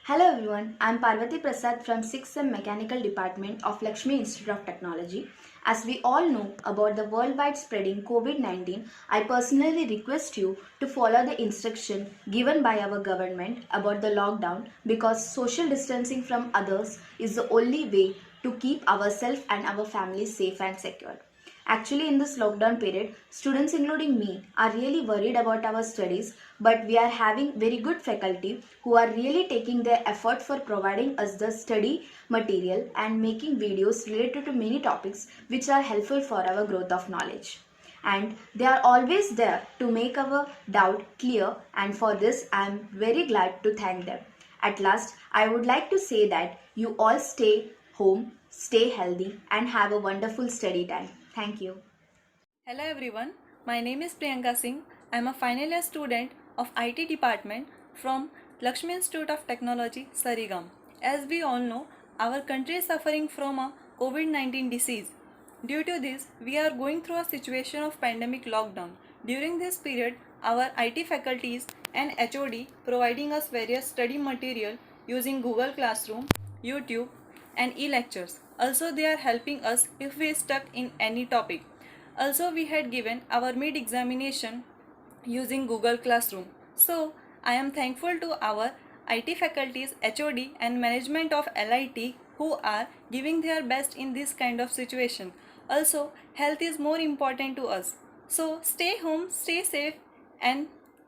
Hello everyone, I am Parvati Prasad from 6th Sem Mechanical Department of Lakshmi Institute of Technology. As we all know about the worldwide spreading COVID-19, I personally request you to follow the instruction given by our government about the lockdown because social distancing from others is the only way to keep ourselves and our families safe and secure. Actually, in this lockdown period, students, including me, are really worried about our studies, but we are having very good faculty who are really taking their effort for providing us the study material and making videos related to many topics which are helpful for our growth of knowledge. And they are always there to make our doubt clear, and for this, I am very glad to thank them. At last, I would like to say that you all stay home, stay healthy, and have a wonderful study time. Thank you. Hello everyone, my name is Priyanka Singh. I am a final year student of IT department from Lakshmi Institute of Technology, Sarigam. As we all know, our country is suffering from a COVID-19 disease. Due to this, we are going through a situation of pandemic lockdown. During this period, our IT faculties and HOD providing us various study material using Google Classroom, YouTube and e-lectures. Also, they are helping us if we stuck in any topic. Also, we had given our mid examination using Google Classroom. So, I am thankful to our IT faculties, HOD, and management of LIT who are giving their best in this kind of situation. Also, health is more important to us. So, stay home, stay safe, and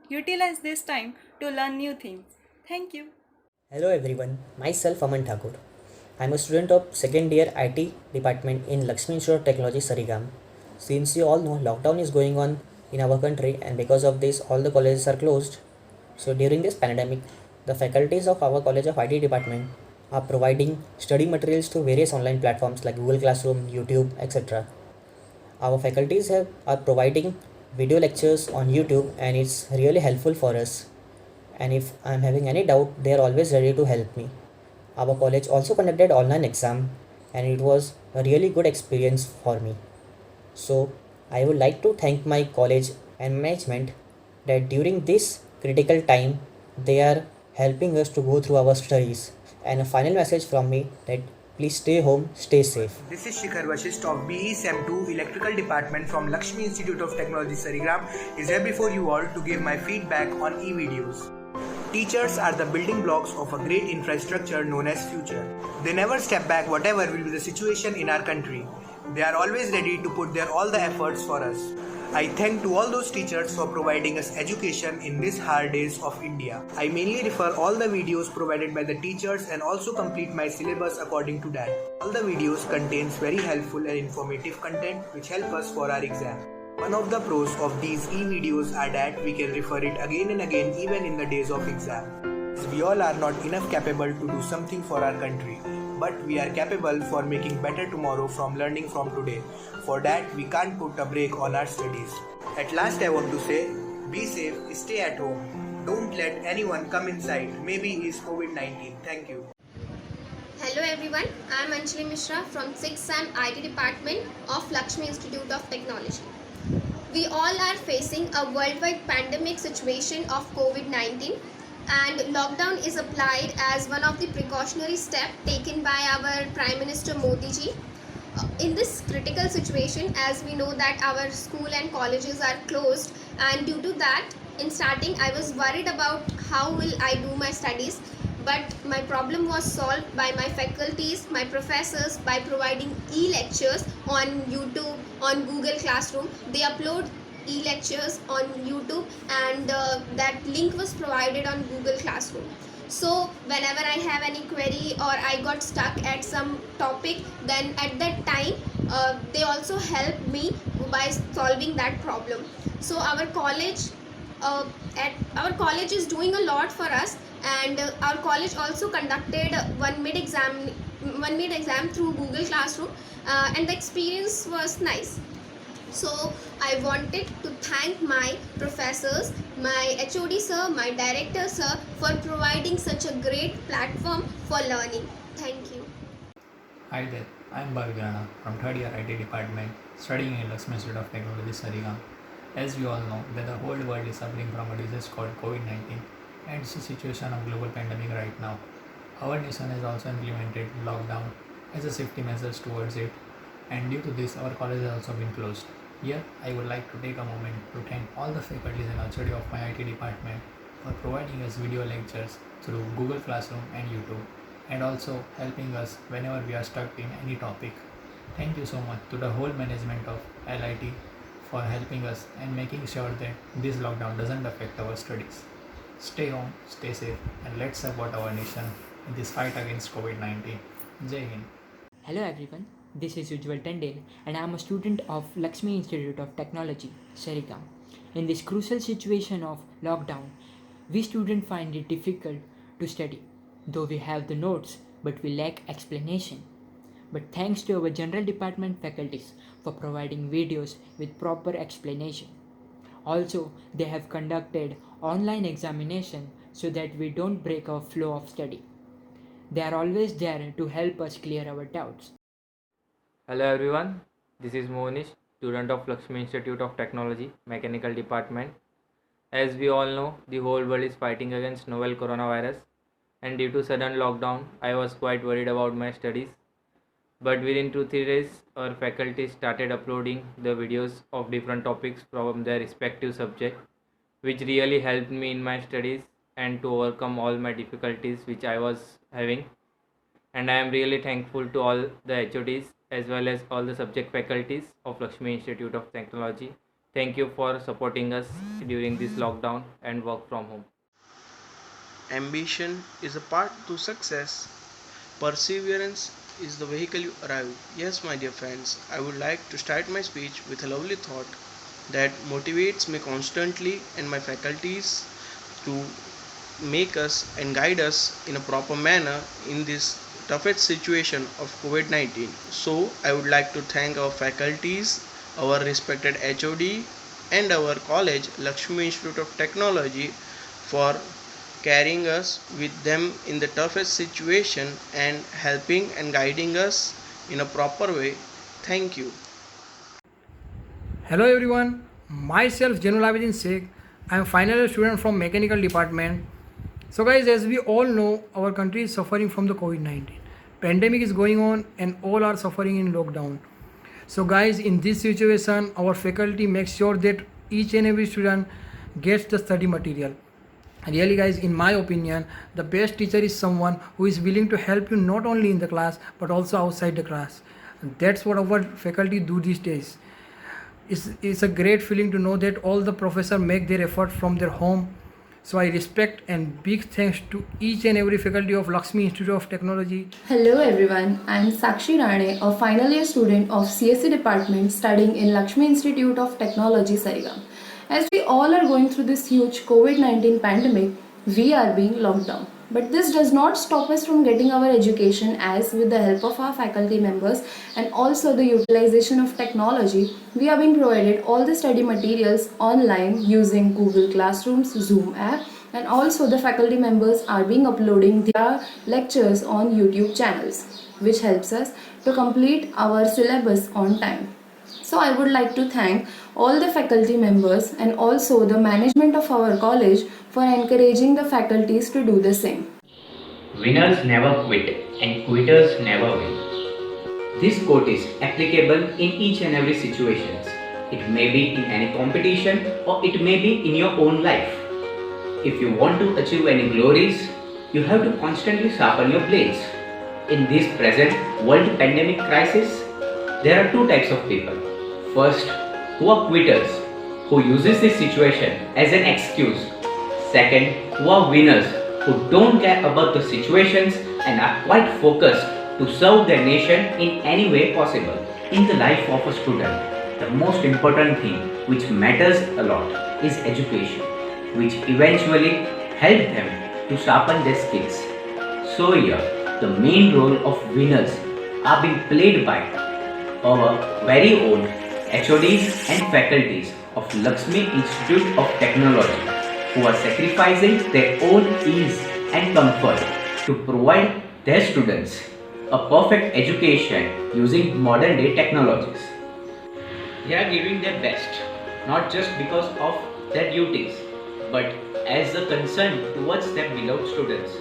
utilize this time to learn new things. Thank you. Hello everyone, myself Aman Thakur. I am a student of second year IT department in Lakshmi Institute of Technology, Sarigam. Since you all know, lockdown is going on in our country, and because of this, all the colleges are closed. So during this pandemic, the faculties of our College of IT department are providing study materials to various online platforms like Google Classroom, YouTube, etc. Our are providing video lectures on YouTube, and it's really helpful for us. And if I'm having any doubt, they are always ready to help me. Our college also conducted online exam, and it was a really good experience for me. So I would like to thank my college and management that during this critical time they are helping us to go through our studies. And a final message from me that please stay home, stay safe. This is Shikhar Vashist of BE SEM 2 Electrical Department from Lakshmi Institute of Technology Sarigram is here before you all to give my feedback on e-videos. Teachers are the building blocks of a great infrastructure known as future. They never step back whatever will be the situation in our country. They are always ready to put their all the efforts for us. I thank to all those teachers for providing us education in these hard days of India. I mainly refer all the videos provided by the teachers and also complete my syllabus according to that. All the videos contains very helpful and informative content which help us for our exam. One of the pros of these e-videos are that we can refer it again and again even in the days of exam. We all are not enough capable to do something for our country, but we are capable for making better tomorrow from learning from today. For that, we can't put a break on our studies. At last, I want to say, be safe, stay at home. Don't let anyone come inside. Maybe it's COVID-19. Thank you. Hello everyone, I am Anjali Mishra from 6th SAM IT Department of Lakshmi Institute of Technology. We all are facing a worldwide pandemic situation of COVID-19, and lockdown is applied as one of the precautionary steps taken by our Prime Minister Modi ji. In this critical situation, as we know that our school and colleges are closed, and due to that, in starting I was worried about how will I do my studies, but my problem was solved by my faculties, my professors, by providing e-lectures on YouTube, on Google Classroom. They upload e-lectures on YouTube, and that link was provided on Google Classroom. So whenever I have any query or I got stuck at some topic, then at that time they also help me by solving that problem. So our college is doing a lot for us, and our college also conducted one mid exam through Google Classroom, and the experience was nice. So I wanted to thank my professors, my HOD sir, my director sir for providing such a great platform for learning. Thank you. Hi there, I am Bhavigrana from 3rd year IT department studying in Lakshmi Institute of Technology, Sarigam. As we all know that the whole world is suffering from a disease called COVID-19, and it's a situation of global pandemic right now. Our nation has also implemented lockdown as a safety measures towards it, and due to this our college has also been closed. Here I would like to take a moment to thank all the faculties and HOD of my IT department for providing us video lectures through Google Classroom and YouTube, and also helping us whenever we are stuck in any topic. Thank you so much to the whole management of LIT for helping us and making sure that this lockdown doesn't affect our studies. Stay home, stay safe, and let's support our nation in this fight against COVID-19. Jai Hind. Hello everyone, this is Ujjwal Tandel and I am a student of Lakshmi Institute of Technology, Sarigam. In this crucial situation of lockdown, we students find it difficult to study, though we have the notes but we lack explanation. But thanks to our general department faculties for providing videos with proper explanation. Also, they have conducted online examination so that we don't break our flow of study. They are always there to help us clear our doubts. Hello everyone, this is Mohnish, student of Lakshmi Institute of Technology, Mechanical Department. As we all know, the whole world is fighting against novel coronavirus, and due to sudden lockdown, I was quite worried about my studies. But within 2-3 days, our faculty started uploading the videos of different topics from their respective subject, which really helped me in my studies and to overcome all my difficulties which I was having. And I am really thankful to all the HODs as well as all the subject faculties of Lakshmi Institute of Technology. Thank you for supporting us during this lockdown and work from home. Ambition is a path to success. Perseverance is the vehicle you arrive. Yes, my dear friends, I would like to start my speech with a lovely thought that motivates me constantly and my faculties to make us and guide us in a proper manner in this toughest situation of COVID-19. So, I would like to thank our faculties, our respected HOD, and our college, Lakshmi Institute of Technology, for carrying us with them in the toughest situation and helping and guiding us in a proper way. Thank you. Hello everyone, myself Janul Abidin Sheikh. I am a final year student from Mechanical Department. So guys, as we all know, our country is suffering from the COVID-19. Pandemic is going on and all are suffering in lockdown. So guys, in this situation, our faculty makes sure that each and every student gets the study material. Really guys, in my opinion, the best teacher is someone who is willing to help you not only in the class but also outside the class. And that's what our faculty do these days. It's a great feeling to know that all the professors make their effort from their home. So I respect and big thanks to each and every faculty of Lakshmi Institute of Technology. Hello everyone, I am Sakshi Rane, a final year student of CSE department studying in Lakshmi Institute of Technology, Sarigam. As we all are going through this huge COVID-19 pandemic, we are being locked down. But this does not stop us from getting our education, as with the help of our faculty members and also the utilization of technology, we are being provided all the study materials online using Google Classrooms, Zoom app, and also the faculty members are being uploading their lectures on YouTube channels, which helps us to complete our syllabus on time. So I would like to thank all the faculty members and also the management of our college for encouraging the faculties to do the same. Winners never quit and quitters never win. This quote is applicable in each and every situation. It may be in any competition or it may be in your own life. If you want to achieve any glories, you have to constantly sharpen your blades. In this present world pandemic crisis, there are two types of people. First, who are quitters, who uses this situation as an excuse. Second, who are winners, who don't care about the situations and are quite focused to serve their nation in any way possible. In the life of a student, the most important thing which matters a lot is education, which eventually help them to sharpen their skills. So here, the main role of winners are being played by our very own HODs and faculties of Lakshmi Institute of Technology, who are sacrificing their own ease and comfort to provide their students a perfect education using modern day technologies. They are giving their best, not just because of their duties, but as a concern towards their beloved students.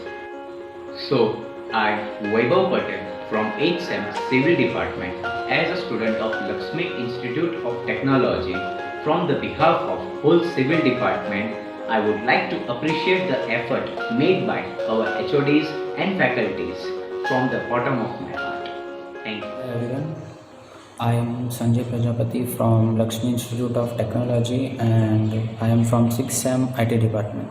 So, I, Vaibhav Patel from 8th SEM Civil Department as a student of Lakshmi Institute of Technology, from the behalf of whole Civil Department, I would like to appreciate the effort made by our HODs and faculties from the bottom of my heart. Thank you. Hi everyone, I am Sanjay Prajapati from Lakshmi Institute of Technology and I am from 6th SEM IT department.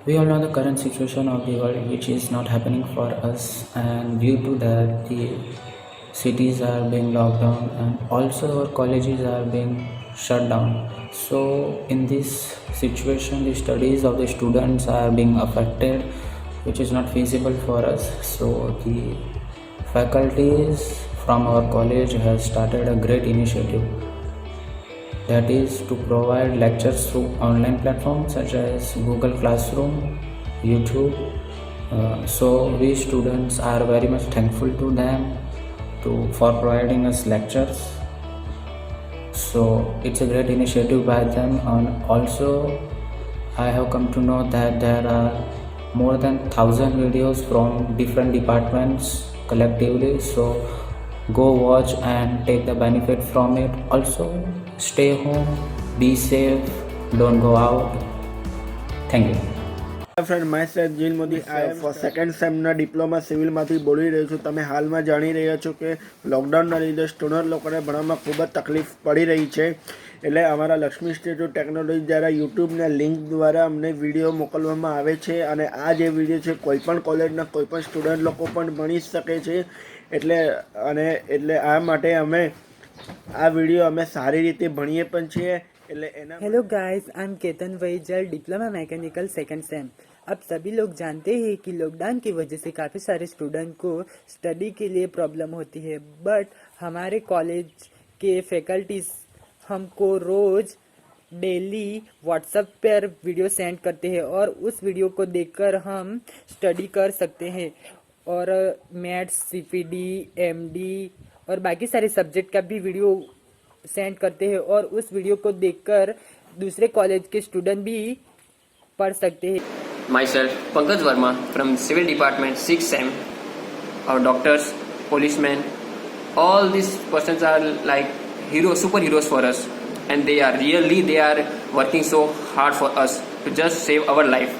We all know the current situation of the world, which is not happening for us, and due to that the cities are being locked down and also our colleges are being shut down. So in this situation the studies of the students are being affected, which is not feasible for us. So the faculties from our college has started a great initiative, that is to provide lectures through online platforms such as Google Classroom, YouTube. So we students are very much thankful to them for providing us lectures. So it's a great initiative by them, and also I have come to know that there are more than 1,000 videos from different departments collectively. So go watch and take the benefit from it. Also stay home, be safe, don't go out. Thank you. Friend myself Jeel Modi I for second સેમના diploma સિવિલમાંથી બોલી રહ્યો છું. તમે હાલમાં જાણી રહ્યા છો કે લોકડાઉનના લીધે સ્ટુડન્ટ લોકોને ભણવામાં ખૂબ જ તકલીફ પડી રહી છે. એટલે અમારા લક્ષ્મી ઇન્સ્ટિટ્યૂટ ટેકનોલોજી દ્વારા યુટ્યુબના લિંક દ્વારા અમને વિડીયો મોકલવામાં આવે છે અને આ જે વિડીયો છે કોઈપણ કોલેજના કોઈપણ સ્ટુડન્ટ લોકો પણ ભણી શકે છે. એટલે આ માટે અમે આ વિડીયો અમે સારી રીતે ભણીએ પણ છીએ. Hello guys, I am Ketan Vahijal, diploma mechanical second sem. अब सभी लोग जानते हैं कि लॉकडाउन की वजह से काफ़ी सारे स्टूडेंट को स्टडी के लिए प्रॉब्लम होती है, बट हमारे कॉलेज के फैकल्टीज हमको रोज़ डेली व्हाट्सएप पर वीडियो सेंड करते हैं और उस वीडियो को देखकर हम स्टडी कर सकते हैं और मैथ्स, सीपीडी, एमडी और बाकी सारे सब्जेक्ट का भी वीडियो सेंड करते हैं और उस वीडियो को देखकर दूसरे कॉलेज के स्टूडेंट भी पढ़ सकते हैं. Myself Pankaj Verma from civil department 6th SEM. Our doctors, policemen, all these persons are like heroes, superheroes for us, and they are working so hard for us to just save our life.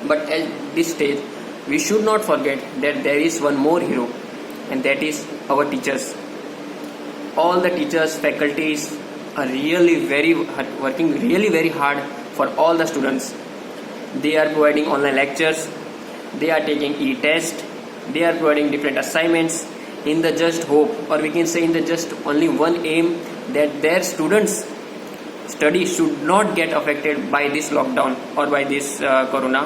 But at this stage, we should not forget that there is one more hero, and that is our teachers. All the teachers, faculties are working really very hard for all the students. They are providing online lectures, they are taking e-test, they are providing different assignments in the just hope, or we can say in the just only one aim, that their students' study should not get affected by this lockdown or by this corona.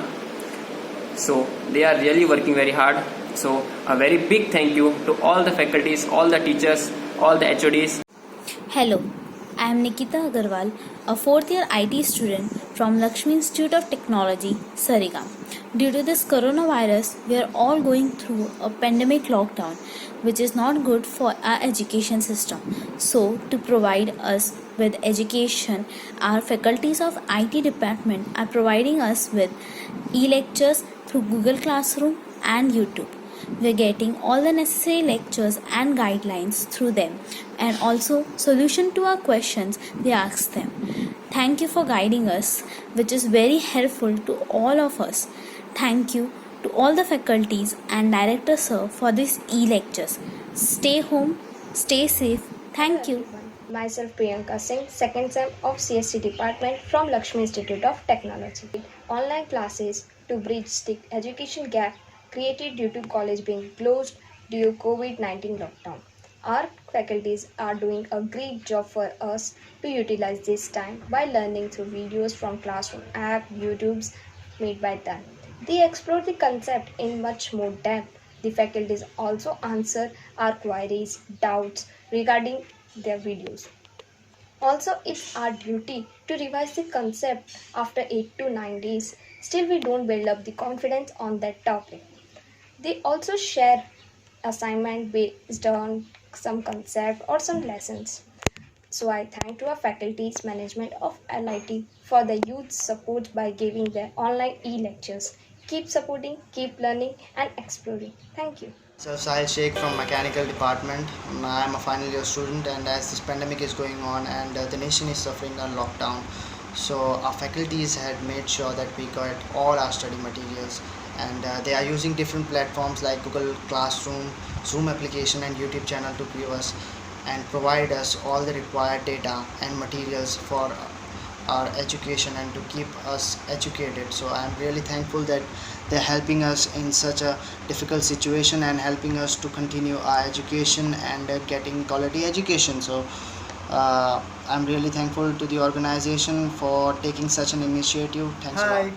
So they are really working very hard. So a very big thank you to all the faculties, all the teachers, all the HODs. Hello, I am Nikita Agarwal, a 4th year IT student from Lakshmi Institute of Technology, Sarigam. Due to this coronavirus, we are all going through a pandemic lockdown, which is not good for our education system. So, to provide us with education, our faculties of IT department are providing us with e-lectures through Google Classroom and YouTube. We're getting all the necessary lectures and guidelines through them, and also solution to our questions they ask them. Thank you for guiding us, which is very helpful to all of us. Thank you to all the faculties and director sir for these e-lectures. Stay home, stay safe. Thank you. Myself Priyanka Singh, 2nd SEM of CSC department from Lakshmi Institute of Technology. Online classes to bridge the education gap created due to college being closed due to COVID-19 lockdown. Our faculties are doing a great job for us to utilize this time by learning through videos from classroom app, YouTubes made by them. They explore the concept in much more depth. The faculties also answer our queries, doubts regarding their videos. Also, it's our duty to revise the concept after 8 to 9 days. Still, we don't build up the confidence on that topic. They also share assignment based on some concept or some lessons. So I thank to our faculties management of LIT for the youth support by giving their online e-lectures. Keep supporting, keep learning and exploring. Thank you. So Sahil Sheikh from Mechanical Department. I'm a final year student, and as this pandemic is going on and the nation is suffering a lockdown, so our faculties had made sure that we got all our study materials, and they are using different platforms like Google Classroom, Zoom application and YouTube channel to give us and provide us all the required data and materials for our education and to keep us educated. So I'm really thankful that they're helping us in such a difficult situation and helping us to continue our education and getting quality education. So I'm really thankful to the organization for taking such an initiative. Thanks a lot. Hi,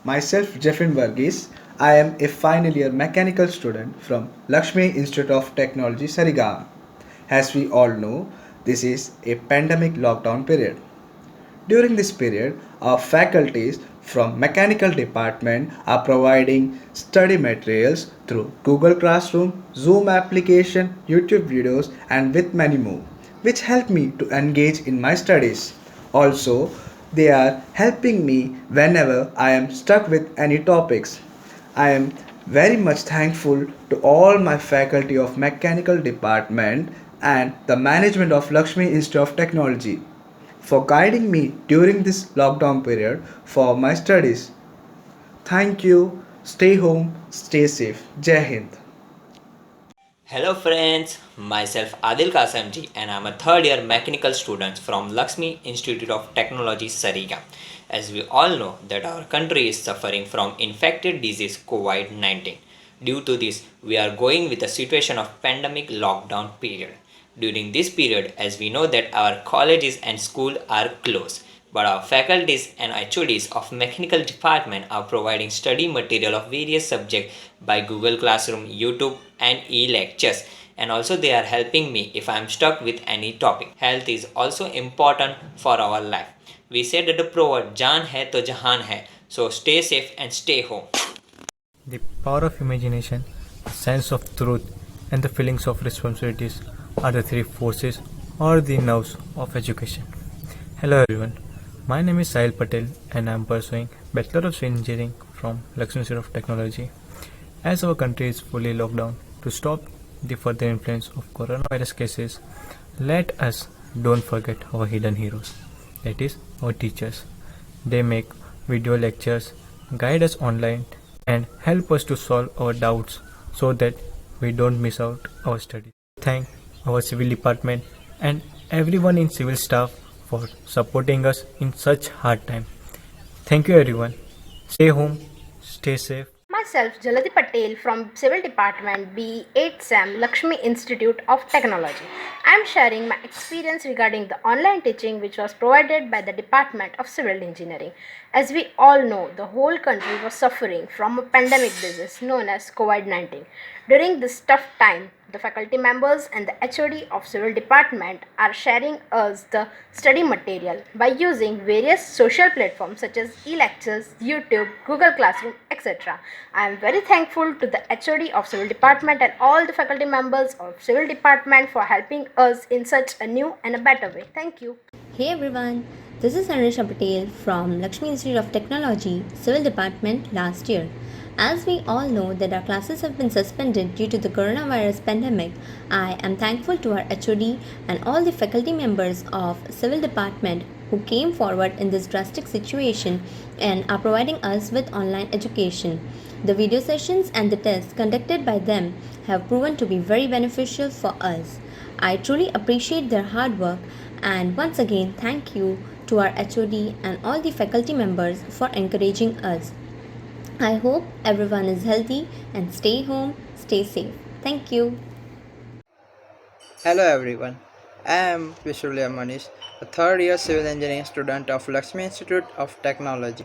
myself Jeffrin Varghese. I am a final year mechanical student from Lakshmi Institute of Technology, Sarigam. As we all know, this is a pandemic lockdown period. During this period, our faculties from mechanical department are providing study materials through Google Classroom, Zoom application, YouTube videos and with many more, which help me to engage in my studies. Also, they are helping me whenever I am stuck with any topics. I am very much thankful to all my faculty of mechanical department and the management of Lakshmi Institute of Technology for guiding me during this lockdown period for my studies. Thank you. Stay home, stay safe. Jai Hind. Hello friends, myself Adil Kasamji and I'm a third year mechanical student from Lakshmi Institute of Technology Sarigam. As we all know that our country is suffering from infected disease COVID-19. Due to this, we are going with a situation of pandemic lockdown period. During this period, as we know that our colleges and school are closed, but our faculties and HODs of mechanical department are providing study material of various subjects by Google Classroom, YouTube and e-lectures, and also they are helping me if I am stuck with any topic. Health is also important for our life. We say that the proverb "Jaan hai to jahan hai," so stay safe and stay home. The power of imagination, the sense of truth, and the feelings of responsibilities are the three forces or the nerves of education. Hello everyone, my name is Sahil Patel and I am pursuing Bachelor of Civil Engineering from Lakshmi Institute of Technology. As our country is fully locked down to stop the further influence of coronavirus cases, let us don't forget our hidden heroes, that is our teachers. They make video lectures, guide us online and help us to solve our doubts so that we don't miss out our studies. Thank our civil department and everyone in civil staff for supporting us in such hard time. Thank you everyone. Stay home, stay safe. Myself, Jalati Patel from Civil Department B 8 SAM Lakshmi Institute of Technology. I am sharing my experience regarding the online teaching which was provided by the Department of Civil Engineering. As we all know, the whole country was suffering from a pandemic disease known as COVID-19. During this tough time, the faculty members and the HOD of Civil Department are sharing us the study material by using various social platforms such as e-lectures, YouTube, Google Classroom, etc. I am very thankful to the HOD of Civil Department and all the faculty members of Civil Department for helping us in such a new and a better way. Thank you. Hey everyone, this is Anisha Patel from Lakshmi Institute of Technology, Civil Department last year. As we all know that our classes have been suspended due to the coronavirus pandemic, I am thankful to our HOD and all the faculty members of Civil Department who came forward in this drastic situation and are providing us with online education. The video sessions and the tests conducted by them have proven to be very beneficial for us. I truly appreciate their hard work and once again thank you to our HOD and all the faculty members for encouraging us. I hope everyone is healthy and stay home, stay safe. Thank you. Hello everyone, I am Vishulya Manish, a third year civil engineering student of Lakshmi Institute of Technology.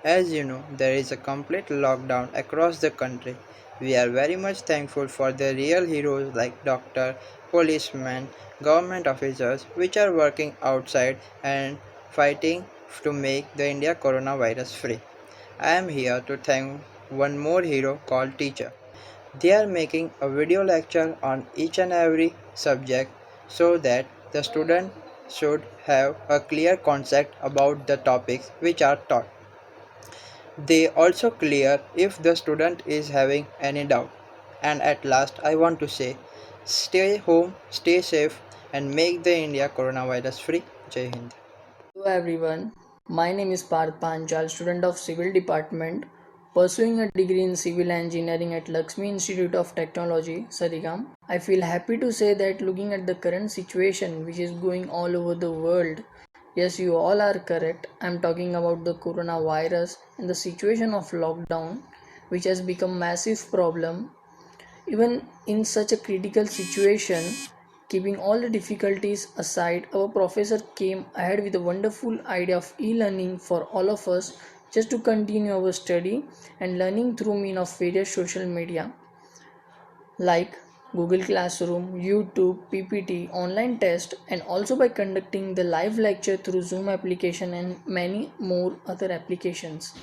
As you know, there is a complete lockdown across the country. We are very much thankful for the real heroes like doctor, policemen, government officers which are working outside and fighting to make the India coronavirus free. I am here to thank one more hero called teacher. They are making a video lecture on each and every subject so that the student should have a clear concept about the topics which are taught. They also clear if the student is having any doubt. And at last, I want to say, stay home, stay safe, and make the India coronavirus free. Jai Hind. Hello everyone, my name is Parth Panchal, student of Civil Department, pursuing a degree in Civil Engineering at Lakshmi Institute of Technology, Sarigam. I feel happy to say that looking at the current situation which is going all over the world, yes, you all are correct. I'm talking about the coronavirus and the situation of lockdown, which has become massive problem. Even in such a critical situation, keeping all the difficulties aside, our professor came ahead with a wonderful idea of e-learning for all of us just to continue our study and learning through means of various social media like Google Classroom, YouTube, PPT, online test, and also by conducting the live lecture through Zoom application and many more other applications.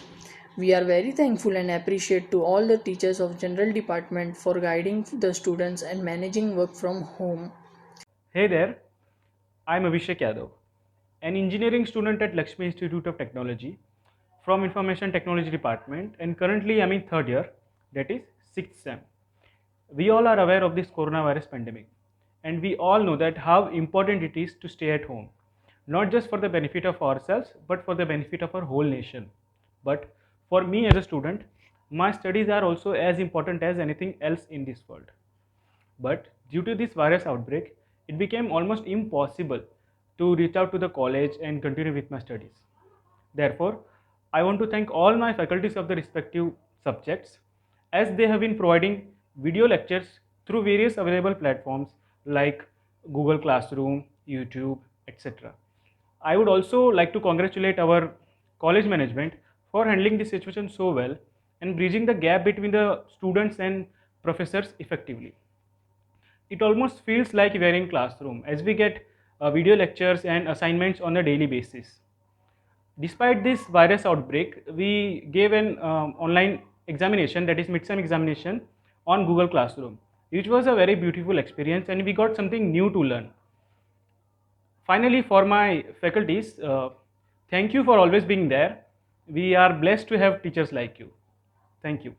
We are very thankful and appreciate to all the teachers of General Department for guiding the students and managing work from home. Hey there, I'm Abhishek Yadav, an engineering student at Lakshmi Institute of Technology from Information Technology Department, and currently I'm in third year, that is 6th SEM. We all are aware of this coronavirus pandemic, and we all know that how important it is to stay at home, not just for the benefit of ourselves, but for the benefit of our whole nation. But for me as a student, my studies are also as important as anything else in this world. But due to this virus outbreak, it became almost impossible to reach out to the college and continue with my studies. Therefore, I want to thank all my faculties of the respective subjects as they have been providing video lectures through various available platforms like Google Classroom, YouTube, etc. I would also like to congratulate our college management for handling this situation so well and bridging the gap between the students and professors effectively. It almost feels like we're in classroom as we get video lectures and assignments on a daily basis. Despite this virus outbreak, we gave an online examination, that is midterm examination, on Google Classroom, which was a very beautiful experience and we got something new to learn. Finally, for my faculties, thank you for always being there. We are blessed to have teachers like you. Thank you.